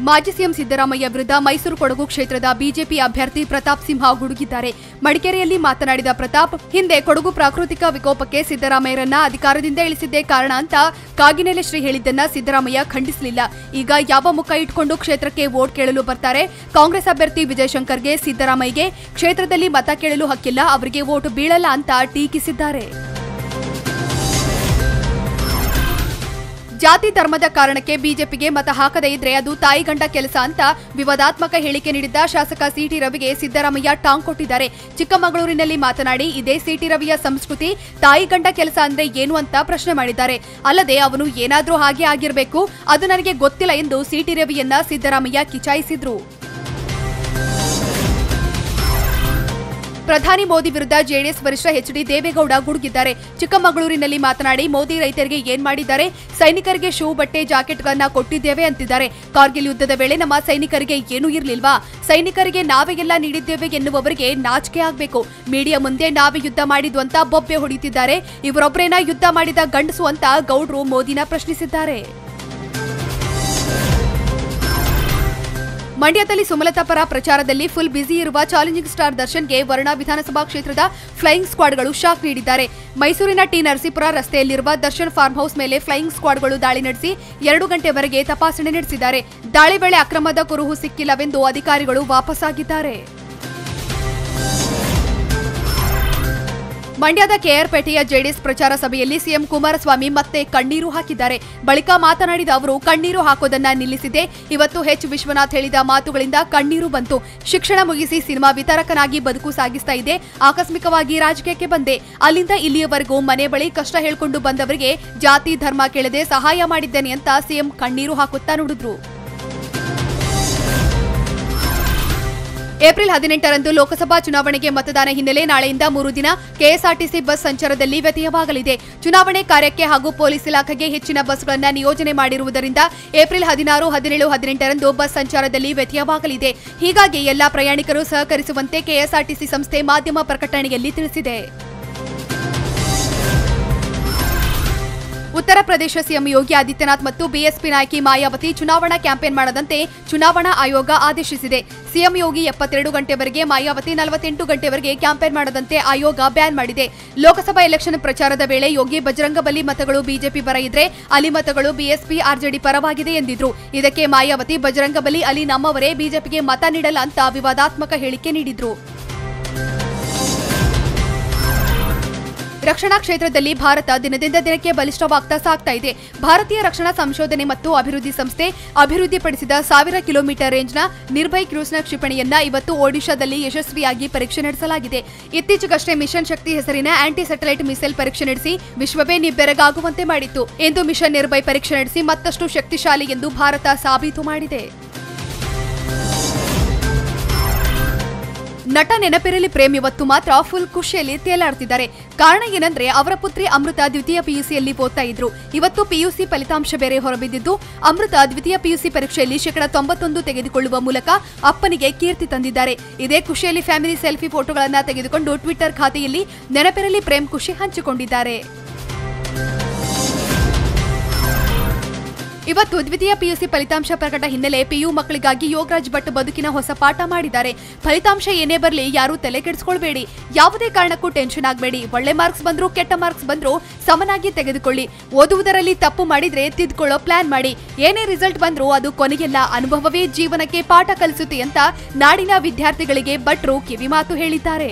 ಮಾಜಿ ಸಿಎಂ ಸಿದ್ದರಾಮಯ್ಯ ವಿರುದ್ಧ ಮೈಸೂರು ಕೊಡಗು ಕ್ಷೇತ್ರದ ಬಿಜೆಪಿ ಅಭ್ಯರ್ಥಿ ಪ್ರತಾಪ್ ಸಿಂಹ ಗುಡುಗಿದ್ದಾರೆ. ಮಡಿಕೇರಿಯಲ್ಲಿ ಮಾತನಾಡಿದ ಪ್ರತಾಪ್, ಹಿಂದೆ ಕೊಡಗು ಪ್ರಾಕೃತಿಕ ವಿಕೋಪಕ್ಕೆ ಸಿದ್ದರಾಮಯ್ಯರನ್ನ ಅಧಿಕಾರದಿಂದ ಇಳಿಸಿದ್ದೇ ಕಾರಣ ಅಂತ ಕಾಗಿನೆಲೆ ಶ್ರೀ ಹೇಳಿದ್ದನ್ನ ಸಿದ್ದರಾಮಯ್ಯ ಖಂಡಿಸಲಿಲ್ಲ. ಈಗ ಯಾವ ಮುಖ ಇಟ್ಕೊಂಡು ಕ್ಷೇತ್ರಕ್ಕೆ ವೋಟ್ ಕೇಳಲು ಬರ್ತಾರೆ? ಕಾಂಗ್ರೆಸ್ ಅಭ್ಯರ್ಥಿ ವಿಜಯಶಂಕರ್ಗೆ ಸಿದ್ದರಾಮಯ್ಯಗೆ ಕ್ಷೇತ್ರದಲ್ಲಿ ಮತ ಕೇಳಲು ಹಕ್ಕಿಲ್ಲ, ಅವರಿಗೆ ವೋಟ್ ಬೀಳಲ್ಲ ಅಂತ ಟೀಕಿಸಿದ್ದಾರೆ. ಜಾತಿ ಧರ್ಮದ ಕಾರಣಕ್ಕೆ ಬಿಜೆಪಿಗೆ ಮತ ಹಾಕದೇ ಇದ್ರೆ ಅದು ತಾಯಿಗಂಡ ಕೆಲಸ ಅಂತ ವಿವಾದಾತ್ಮಕ ಹೇಳಿಕೆ ನೀಡಿದ್ದ ಶಾಸಕ ಸಿಟಿ ರವಿಗೆ ಸಿದ್ದರಾಮಯ್ಯ ಟಾಂಗ್ ಕೊಟ್ಟಿದ್ದಾರೆ. ಚಿಕ್ಕಮಗಳೂರಿನಲ್ಲಿ ಮಾತನಾಡಿ, ಇದೇ ಸಿಟಿ ರವಿಯ ಸಂಸ್ಕೃತಿ ತಾಯಿಗಂಡ ಕೆಲಸ ಅಂದ್ರೆ ಏನು ಅಂತ ಪ್ರಶ್ನೆ ಮಾಡಿದ್ದಾರೆ. ಅಲ್ಲದೆ ಅವನು ಏನಾದ್ರೂ ಹಾಗೆ ಆಗಿರಬೇಕು, ಅದು ನನಗೆ ಗೊತ್ತಿಲ್ಲ ಎಂದು ಸಿಟಿ ರವಿಯನ್ನ ಸಿದ್ದರಾಮಯ್ಯ ಕಿಚಾಯಿಸಿದ್ರು. ಪ್ರಧಾನಿ ಮೋದಿ ವಿರುದ್ಧ ಜೆಡಿಎಸ್ ವರಿಷ್ಠ ಎಚ್ಡಿ ದೇವೇಗೌಡ ಗುಡುಗಿದ್ದಾರೆ. ಚಿಕ್ಕಮಗಳೂರಿನಲ್ಲಿ ಮಾತನಾಡಿ, ಮೋದಿ ರೈತರಿಗೆ ಏನ್ ಮಾಡಿದ್ದಾರೆ? ಸೈನಿಕರಿಗೆ ಶೂ, ಬಟ್ಟೆ, ಜಾಕೆಟ್ಗಳನ್ನ ಕೊಟ್ಟಿದ್ದೇವೆ ಅಂತಿದ್ದಾರೆ. ಕಾರ್ಗಿಲ್ ಯುದ್ಧದ ವೇಳೆ ನಮ್ಮ ಸೈನಿಕರಿಗೆ ಏನೂ ಇರಲಿಲ್ವಾ? ಸೈನಿಕರಿಗೆ ನಾವೇ ಎಲ್ಲ ನೀಡಿದ್ದೇವೆ ಎನ್ನುವವರಿಗೆ ನಾಚಿಕೆ ಆಗ್ಬೇಕು. ಮೀಡಿಯಾ ಮುಂದೆ ನಾವೇ ಯುದ್ಧ ಮಾಡಿದ್ವು ಅಂತ ಬೊಬ್ಬೆ ಹೊಡಿತಿದ್ದಾರೆ. ಇವರೊಬ್ಬರೇನ ಯುದ್ಧ ಮಾಡಿದ ಗಂಡಸು ಅಂತ ಗೌಡ್ರು ಮೋದಿನ ಪ್ರಶ್ನಿಸಿದ್ದಾರೆ. ಮಂಡ್ಯದಲ್ಲಿ ಸುಮಲತಾ ಪರ ಪ್ರಚಾರದಲ್ಲಿ ಫುಲ್ ಬ್ಯುಸಿ ಇರುವ ಚಾಲೆಂಜಿಂಗ್ ಸ್ಟಾರ್ ದರ್ಶನ್ಗೆ ವರುಣ ವಿಧಾನಸಭಾ ಕ್ಷೇತ್ರದ ಫ್ಲೈಯಿಂಗ್ ಸ್ಕ್ವಾಡ್ಗಳು ಶಾಕ್ ನೀಡಿದ್ದಾರೆ. ಮೈಸೂರಿನ ಟಿ ನರಸೀಪುರ ರಸ್ತೆಯಲ್ಲಿರುವ ದರ್ಶನ್ ಫಾರ್ಮ್ ಹೌಸ್ ಮೇಲೆ ಫ್ಲೈಯಿಂಗ್ ಸ್ಕ್ವಾಡ್ಗಳು ದಾಳಿ ನಡೆಸಿ 2 ಗಂಟೆವರೆಗೆ ತಪಾಸಣೆ ನಡೆಸಿದ್ದಾರೆ. ದಾಳಿ ವೇಳೆ ಅಕ್ರಮದ ಕುರುಹು ಸಿಕ್ಕಿಲ್ಲವೆಂದು ಅಧಿಕಾರಿಗಳು ವಾಪಸ್ಸಾಗಿದ್ದಾರೆ. ಮಂಡ್ಯದ ಕೆಆರ್ಪೇಟೆಯ ಜೆಡಿಎಸ್ ಪ್ರಚಾರ ಸಭೆಯಲ್ಲಿ ಸಿಎಂ ಕುಮಾರಸ್ವಾಮಿ ಮತ್ತೆ ಕಣ್ಣೀರು ಹಾಕಿದ್ದಾರೆ. ಬಳಿಕ ಮಾತನಾಡಿದ ಅವರು, ಕಣ್ಣೀರು ಹಾಕೋದನ್ನ ನಿಲ್ಲಿಸಿದೆ. ಇವತ್ತು ಎಚ್ ವಿಶ್ವನಾಥ್ ಹೇಳಿದ ಮಾತುಗಳಿಂದ ಕಣ್ಣೀರು ಬಂತು. ಶಿಕ್ಷಣ ಮುಗಿಸಿ ಸಿನಿಮಾ ವಿತರಕನಾಗಿ ಬದುಕು ಸಾಗಿಸ್ತಾ ಇದ್ದೆ. ಆಕಸ್ಮಿಕವಾಗಿ ರಾಜಕೀಯಕ್ಕೆ ಬಂದೆ. ಅಲ್ಲಿಂದ ಇಲ್ಲಿಯವರೆಗೂ ಮನೆ ಬಳಿ ಕಷ್ಟ ಹೇಳ್ಕೊಂಡು ಬಂದವರಿಗೆ ಜಾತಿ ಧರ್ಮ ಕೇಳದೆ ಸಹಾಯ ಮಾಡಿದ್ದೇನೆ ಅಂತ ಸಿಎಂ ಕಣ್ಣೀರು ಹಾಕುತ್ತಾ ನುಡಿದ್ರು. ಏಪ್ರಿಲ್ 18ರಂದು ಲೋಕಸಭಾ ಚುನಾವಣೆಗೆ ಮತದಾನ ಹಿನ್ನೆಲೆ ನಾಳೆಯಿಂದ 3 ದಿನ ಕೆಎಸ್ಆರ್ಟಿಸಿ ಬಸ್ ಸಂಚಾರದಲ್ಲಿ ವ್ಯತ್ಯಯವಾಗಲಿದೆ. ಚುನಾವಣೆ ಕಾರ್ಯಕ್ಕೆ ಹಾಗೂ ಪೊಲೀಸ್ ಇಲಾಖೆಗೆ ಹೆಚ್ಚಿನ ಬಸ್ಗಳನ್ನು ನಿಯೋಜನೆ ಮಾಡಿರುವುದರಿಂದ ಏಪ್ರಿಲ್ 16, 17, 18ರಂದು ಬಸ್ ಸಂಚಾರದಲ್ಲಿ ವ್ಯತ್ಯಯವಾಗಲಿದೆ. ಹೀಗಾಗಿ ಎಲ್ಲಾ ಪ್ರಯಾಣಿಕರು ಸಹಕರಿಸುವಂತೆ ಕೆಎಸ್ಆರ್ಟಿಸಿ ಸಂಸ್ಥೆ ಮಾಧ್ಯಮ ಪ್ರಕಟಣೆಯಲ್ಲಿ ತಿಳಿಸಿದೆ. ಉತ್ತರ ಪ್ರದೇಶ ಸಿಎಂ ಯೋಗಿ ಆದಿತ್ಯನಾಥ್ ಮತ್ತು ಬಿಎಸ್ಪಿ ನಾಯಕಿ ಮಾಯಾವತಿ ಚುನಾವಣಾ ಕ್ಯಾಂಪೇನ್ ಮಾಡದಂತೆ ಚುನಾವಣಾ ಆಯೋಗ ಆದೇಶಿಸಿದೆ. ಸಿಎಂ ಯೋಗಿ 72 ಗಂಟೆವರೆಗೆ, ಮಾಯಾವತಿ 48 ಗಂಟೆವರೆಗೆ ಕ್ಯಾಂಪೇನ್ ಮಾಡದಂತೆ ಆಯೋಗ ಬ್ಯಾನ್ ಮಾಡಿದೆ. ಲೋಕಸಭಾ ಎಲೆಕ್ಷನ್ ಪ್ರಚಾರದ ವೇಳೆ ಯೋಗಿ ಬಜರಂಗಬಲಿ ಮತಗಳು ಬಿಜೆಪಿ ಪರ ಇದ್ರೆ, ಅಲಿ ಮತಗಳು ಬಿಎಸ್ಪಿ ಆರ್ಜೆಡಿ ಪರವಾಗಿದೆ ಎಂದಿದ್ರು. ಇದಕ್ಕೆ ಮಾಯಾವತಿ, ಬಜರಂಗಬಲಿ, ಅಲಿ ನಮ್ಮವರೇ, ಬಿಜೆಪಿಗೆ ಮತ ನೀಡಲ್ಲ ಅಂತ ವಿವಾದಾತ್ಮಕ ಹೇಳಿಕೆ ನೀಡಿದ್ರು. ರಕ್ಷಣಾ ಕ್ಷೇತ್ರದಲ್ಲಿ ಭಾರತ ದಿನದಿಂದ ದಿನಕ್ಕೆ ಬಲಿಷ್ಠವಾಗ್ತಾ ಸಾಗ್ತಾ ಇದೆ. ಭಾರತೀಯ ರಕ್ಷಣಾ ಸಂಶೋಧನೆ ಮತ್ತು ಅಭಿವೃದ್ಧಿ ಸಂಸ್ಥೆ ಅಭಿವೃದ್ಧಿಪಡಿಸಿದ 1000 ಕಿಲೋಮೀಟರ್ ರೇಂಜ್ನ ನಿರ್ಭಯ್ ಕ್ರೂಸ್ನ ಕ್ಷಿಪಣಿಯನ್ನ ಇವತ್ತು ಒಡಿಶಾದಲ್ಲಿ ಯಶಸ್ವಿಯಾಗಿ ಪರೀಕ್ಷೆ ನಡೆಸಲಾಗಿದೆ. ಇತ್ತೀಚೆಗಷ್ಟೇ ಮಿಷನ್ ಶಕ್ತಿ ಹೆಸರಿನ ಆಂಟಿ ಸ್ಯಾಟಲೈಟ್ ಮಿಸೈಲ್ ಪರೀಕ್ಷೆ ನಡೆಸಿ ವಿಶ್ವವೇ ನಿಬ್ಬೆರಗಾಗುವಂತೆ ಮಾಡಿತ್ತು. ಎಂದು ಮಿಷನ್ ನಿರ್ಭಯ್ ಪರೀಕ್ಷೆ ನಡೆಸಿ ಮತ್ತಷ್ಟು ಶಕ್ತಿಶಾಲಿ ಎಂದು ಭಾರತ ಸಾಬೀತು ಮಾಡಿದೆ. ನಟ ನೆನಪಿರಲಿ ಪ್ರೇಮ್ ಇವತ್ತು ಮಾತ್ರ ಫುಲ್ ಖುಷಿಯಲ್ಲಿ ತೇಲಾಡ್ತಿದ್ದಾರೆ. ಕಾರಣ ಏನಂದ್ರೆ, ಅವರ ಪುತ್ರಿ ಅಮೃತ ದ್ವಿತೀಯ ಪಿಯುಸಿಯಲ್ಲಿ ಓದ್ತಾ ಇದ್ರು. ಇವತ್ತು ಪಿಯುಸಿ ಫಲಿತಾಂಶ ಬೇರೆ ಹೊರಬಿದ್ದಿದ್ದು, ಅಮೃತ ದ್ವಿತೀಯ ಪಿಯುಸಿ ಪರೀಕ್ಷೆಯಲ್ಲಿ 91% ತೆಗೆದುಕೊಳ್ಳುವ ಮೂಲಕ ಅಪ್ಪನಿಗೆ ಕೀರ್ತಿ ತಂದಿದ್ದಾರೆ. ಇದೇ ಖುಷಿಯಲ್ಲಿ ಫ್ಯಾಮಿಲಿ ಸೆಲ್ಫಿ ಫೋಟೋಗಳನ್ನು ತೆಗೆದುಕೊಂಡು ಟ್ವಿಟರ್ ಖಾತೆಯಲ್ಲಿ ನೆನಪಿರಲಿ ಪ್ರೇಮ್ ಖುಷಿ ಹಂಚಿಕೊಂಡಿದ್ದಾರೆ. ಇವತ್ತು ದ್ವಿತೀಯ ಪಿಯುಸಿ ಫಲಿತಾಂಶ ಪ್ರಕಟ ಹಿನ್ನೆಲೆ ಪಿಯು ಮಕ್ಕಳಿಗಾಗಿ ಯೋಗರಾಜ್ ಭಟ್ ಬದುಕಿನ ಹೊಸ ಪಾಠ ಮಾಡಿದ್ದಾರೆ. ಫಲಿತಾಂಶ ಏನೇ ಬರಲಿ ಯಾರೂ ತಲೆ ಕೆಡಿಸ್ಕೊಳ್ಬೇಡಿ, ಯಾವುದೇ ಕಾರಣಕ್ಕೂ ಟೆನ್ಷನ್ ಆಗಬೇಡಿ. ಒಳ್ಳೆ ಮಾರ್ಕ್ಸ್ ಬಂದ್ರು ಕೆಟ್ಟ ಮಾರ್ಕ್ಸ್ ಬಂದ್ರು ಸಮನಾಗಿ ತೆಗೆದುಕೊಳ್ಳಿ. ಓದುವುದರಲ್ಲಿ ತಪ್ಪು ಮಾಡಿದ್ರೆ ತಿದ್ದುಕೊಳ್ಳೋ ಪ್ಲಾನ್ ಮಾಡಿ. ಏನೇ ರಿಸಲ್ಟ್ ಬಂದ್ರು ಅದು ಕೊನೆಯಲ್ಲ, ಅನುಭವವೇ ಜೀವನಕ್ಕೆ ಪಾಠ ಕಲಿಸುತ್ತೆ ಅಂತ ನಾಡಿನ ವಿದ್ಯಾರ್ಥಿಗಳಿಗೆ ಭಟ್ರು ಕಿವಿಮಾತು ಹೇಳಿದ್ದಾರೆ.